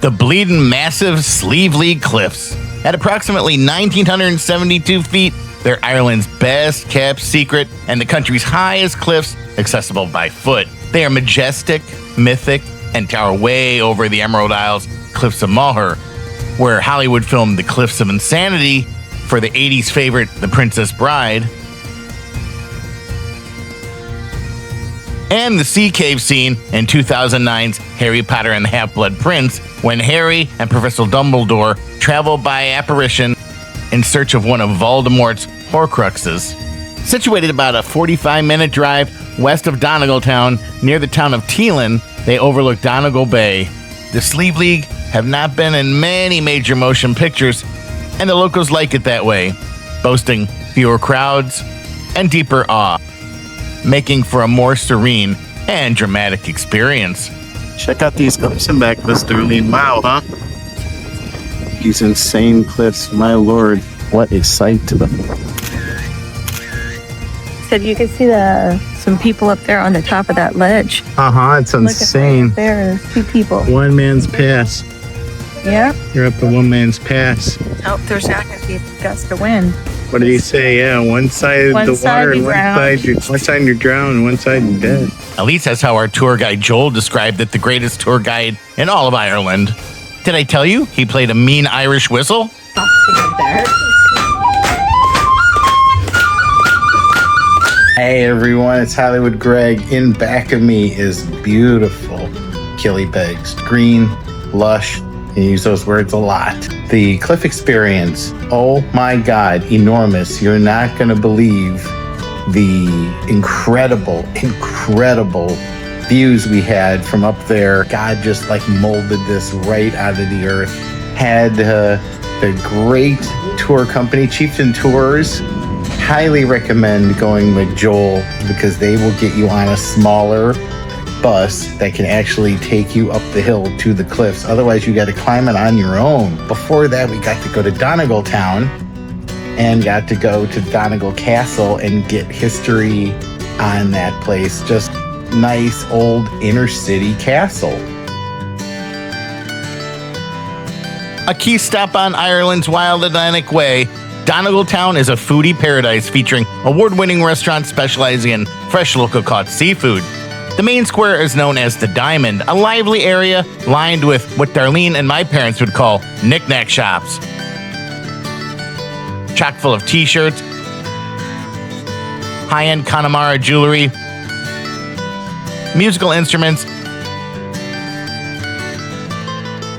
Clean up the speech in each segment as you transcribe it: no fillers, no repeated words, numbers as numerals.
The bleeding massive Slieve League Cliffs. At approximately 1,972 feet, they're Ireland's best kept secret and the country's highest cliffs accessible by foot. They are majestic, mythic, and tower way over the Emerald Isle's Cliffs of Moher, where Hollywood filmed The Cliffs of Insanity for the 80s favorite The Princess Bride, and the sea cave scene in 2009's Harry Potter and the Half-Blood Prince, when Harry and Professor Dumbledore travel by apparition in search of one of Voldemort's Horcruxes. Situated about a 45-minute drive west of Donegal Town, near the town of Teelin, they overlook Donegal Bay. The Slieve League have not been in many major motion pictures, and the locals like it that way, boasting fewer crowds and deeper awe, making for a more serene and dramatic experience. Check out these cliffs in back of us, Darlene. Wow, huh? These insane cliffs, my lord. What a sight to them. Said you can see some people up there on the top of that ledge. It's insane. There's two people. One man's pass. Yeah. You're up to one man's pass. Oh, there's not going to be a gust of wind. What did he say? Yeah, one side of the water and one side you're drowned and one side you're dead. At least that's how our tour guide Joel described it, the greatest tour guide in all of Ireland. Did I tell you he played a mean Irish whistle? Hey everyone, it's Hollywood Greg. In back of me is beautiful Killybegs. Green, lush, and use those words a lot. The cliff experience, oh my God, enormous. You're not gonna believe the incredible views we had from up there. God just like molded this right out of the earth. Had the great tour company, Chieftain Tours. Highly recommend going with Joel because they will get you on a smaller bus that can actually take you up the hill to the cliffs. Otherwise, you got to climb it on your own. Before that, we got to go to Donegal Town and got to go to Donegal Castle and get history on that place. Just nice old inner city castle. A key stop on Ireland's Wild Atlantic Way, Donegal Town is a foodie paradise featuring award-winning restaurants specializing in fresh local caught seafood. The main square is known as the Diamond, a lively area lined with what Darlene and my parents would call knick-knack shops. Chock full of t-shirts, high-end Connemara jewelry, musical instruments,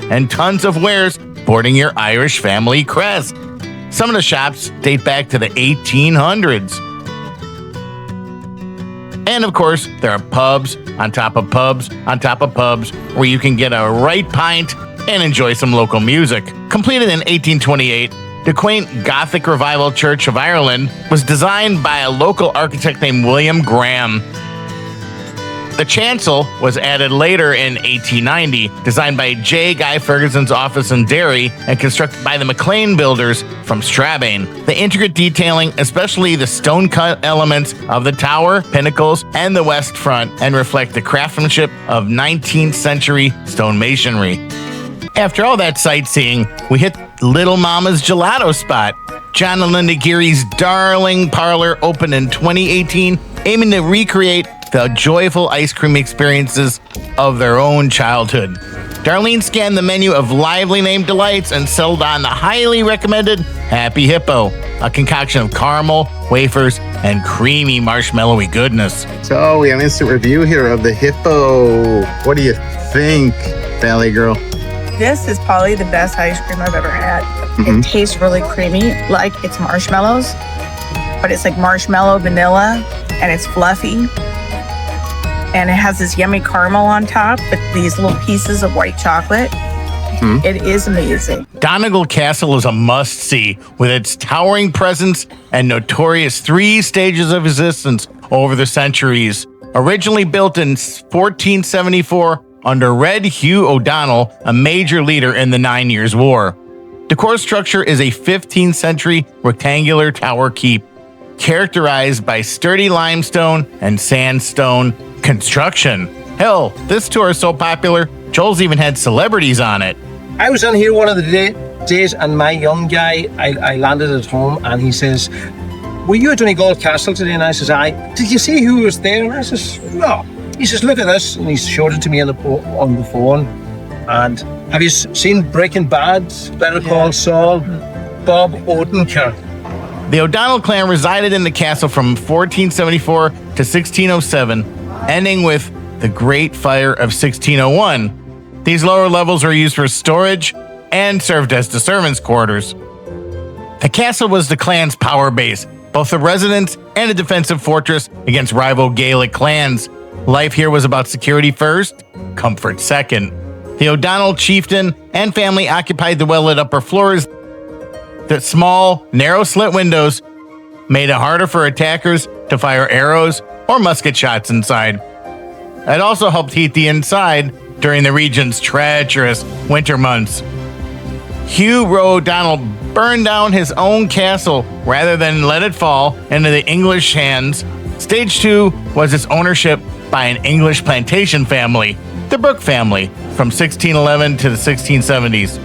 and tons of wares sporting your Irish family crest. Some of the shops date back to the 1800s. And of course, there are pubs on top of pubs on top of pubs where you can get a right pint and enjoy some local music. Completed in 1828, the quaint Gothic Revival Church of Ireland was designed by a local architect named William Graham. The chancel was added later in 1890, designed by J. Guy Ferguson's office in Derry and constructed by the McLean builders from Strabane. The intricate detailing, especially the stone-cut elements of the tower, pinnacles, and the west front, and reflect the craftsmanship of 19th century stone masonry. After all that sightseeing, we hit Little Mama's Gelato spot. John and Linda Geary's darling parlor opened in 2018, aiming to recreate the joyful ice cream experiences of their own childhood. Darlene scanned the menu of lively named delights and settled on the highly recommended Happy Hippo, a concoction of caramel, wafers, and creamy marshmallowy goodness. So we have an instant review here of the Hippo. What do you think, Valley Girl? This is probably the best ice cream I've ever had. It tastes really creamy, like it's marshmallows, but it's like marshmallow vanilla, and it's fluffy. And it has this yummy caramel on top with these little pieces of white chocolate. It is amazing. Donegal Castle is a must-see with its towering presence and notorious 3 stages of existence over the centuries. Originally built in 1474 under Red Hugh O'Donnell, a major leader in the 9 Years' War. The core structure is a 15th century rectangular tower keep, characterized by sturdy limestone and sandstone construction. Hell, this tour is so popular, Joel's even had celebrities on it. I was in here one of the days, and my young guy, I landed at home, and he says, "Were you at Donegal Castle today?" And I says, "Aye." "Did you see who was there?" And I says, "No." He says, "Look at this," and he showed it to me on the phone. And have you seen Breaking Bad? Better Call Saul, Bob Odenkirk. The O'Donnell clan resided in the castle from 1474 to 1607, ending with the Great Fire of 1601. These lower levels were used for storage and served as the servants' quarters. The castle was the clan's power base, both a residence and a defensive fortress against rival Gaelic clans. Life here was about security first, comfort second. The O'Donnell chieftain and family occupied the well-lit upper floors. The small, narrow slit windows made it harder for attackers to fire arrows or musket shots inside. It also helped heat the inside during the region's treacherous winter months. Hugh O'Donnell burned down his own castle rather than let it fall into the English hands. Stage 2 was its ownership by an English plantation family, the Brooke family, from 1611 to the 1670s.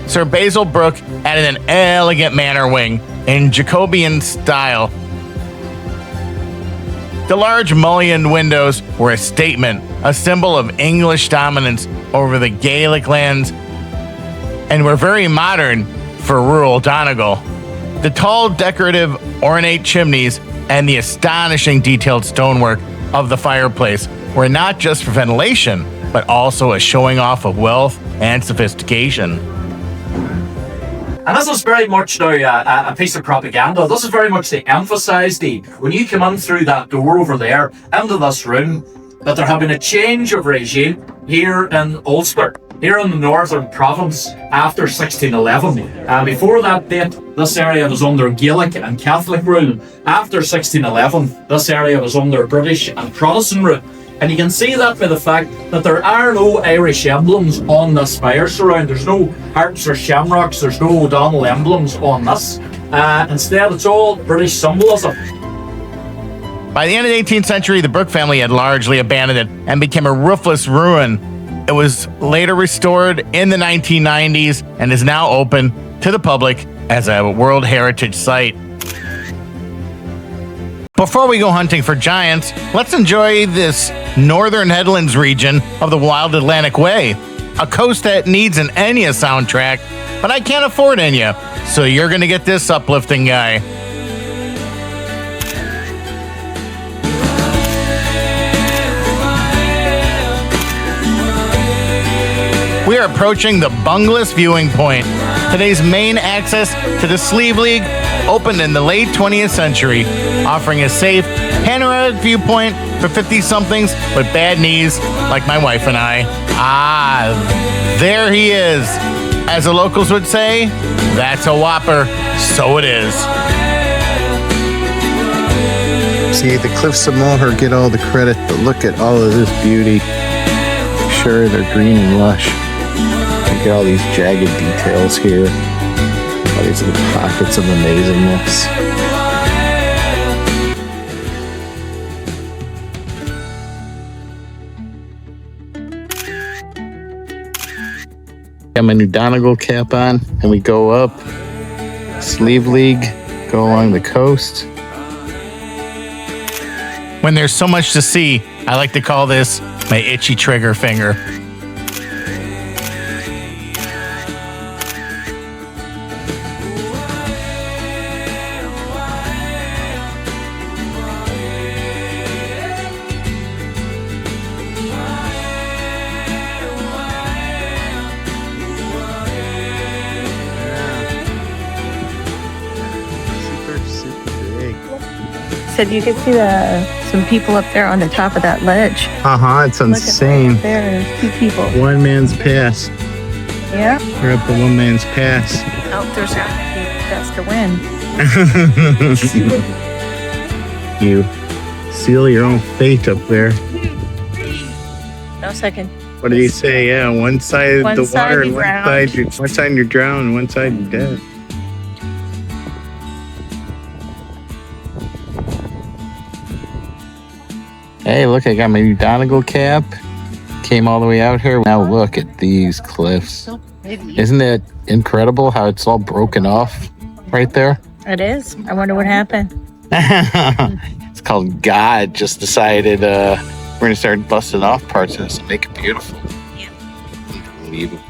Sir Basil Brooke added an elegant manor wing in Jacobean style. The large mullioned windows were a statement, a symbol of English dominance over the Gaelic lands, and were very modern for rural Donegal. The tall, decorative, ornate chimneys and the astonishing detailed stonework of the fireplace were not just for ventilation, but also a showing off of wealth and sophistication. And this is very much now a piece of propaganda. This is very much to emphasise when you come in through that door over there into this room, that there had been a change of regime here in Ulster, here in the Northern Province after 1611. Before that date, this area was under Gaelic and Catholic rule. After 1611, this area was under British and Protestant rule. And you can see that by the fact that there are no Irish emblems on this fire surround. There's no harps or shamrocks, there's no O'Donnell emblems on this. Instead, it's all British symbolism. By the end of the 18th century, the Brooke family had largely abandoned it and became a roofless ruin. It was later restored in the 1990s and is now open to the public as a World Heritage Site. Before we go hunting for giants, let's enjoy this northern headlands region of the Wild Atlantic Way, a coast that needs an Enya soundtrack, but I can't afford Enya, so you're gonna get this uplifting guy. We are approaching the Bunglass viewing point. Today's main access to the Slieve League opened in the late 20th century, offering a safe, panoramic viewpoint for 50-somethings with bad knees like my wife and I. Ah, there he is. As the locals would say, that's a whopper, so it is. See, the cliffs of Moher get all the credit, but look at all of this beauty. Sure, they're green and lush. Look at all these jagged details here. All these little pockets of amazingness. Got my new Donegal cap on, and we go up. Slieve League, go along the coast. When there's so much to see, I like to call this my itchy trigger finger. Said you could see some people up there on the top of that ledge. It's insane. Look at that. There's 2 people. One man's pass. Yeah. We're up at one man's pass. Oh, there's a gust of wind. You seal your own fate up there. No second. What did he say? Yeah, one side One the side water, you and drowned. one side you're drowned, one side you're dead. Hey, look, I got my new Donegal cap. Came all the way out here. Now look at these cliffs. Isn't it incredible how it's all broken off right there? It is. I wonder what happened. It's called God just decided we're going to start busting off parts of this and make it beautiful. Yeah. Unbelievable.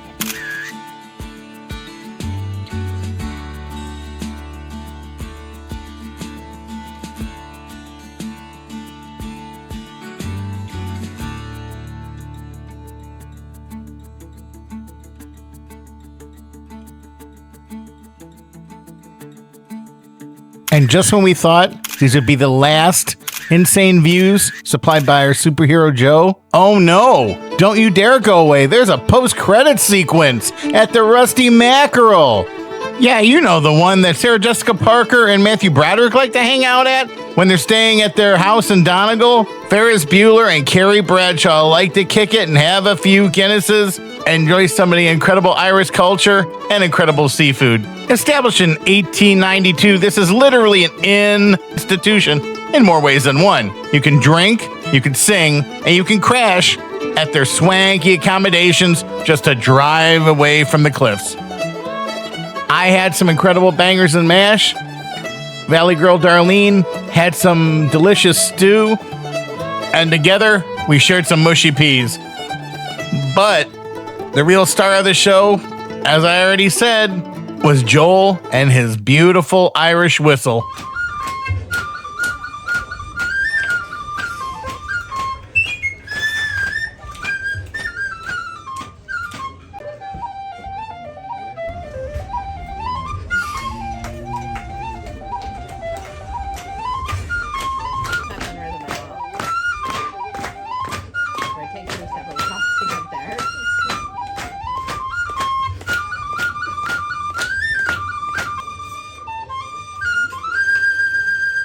And just when we thought these would be the last insane views supplied by our superhero Joe, oh no, don't you dare go away. There's a post-credits sequence at the Rusty Mackerel. Yeah, you know, the one that Sarah Jessica Parker and Matthew Broderick like to hang out at when they're staying at their house in Donegal. Ferris Bueller and Carrie Bradshaw like to kick it and have a few Guinnesses, enjoy some of the incredible Irish culture and incredible seafood. Established in 1892, this is literally an institution in more ways than one. You can drink, you can sing, and you can crash at their swanky accommodations just a drive away from the cliffs. I had some incredible bangers and mash. Valley Girl Darlene had some delicious stew. And together, we shared some mushy peas. But the real star of the show, as I already said, was Joel and his beautiful Irish whistle.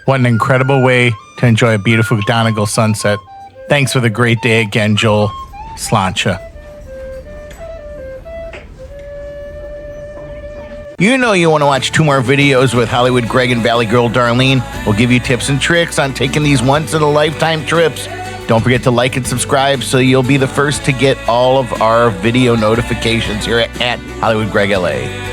What an incredible way to enjoy a beautiful Donegal sunset. Thanks for the great day again, Joel. Sláinte. You know you want to watch 2 more videos with Hollywood Greg and Valley Girl Darlene. We'll give you tips and tricks on taking these once-in-a-lifetime trips. Don't forget to like and subscribe so you'll be the first to get all of our video notifications here at Hollywood Greg LA.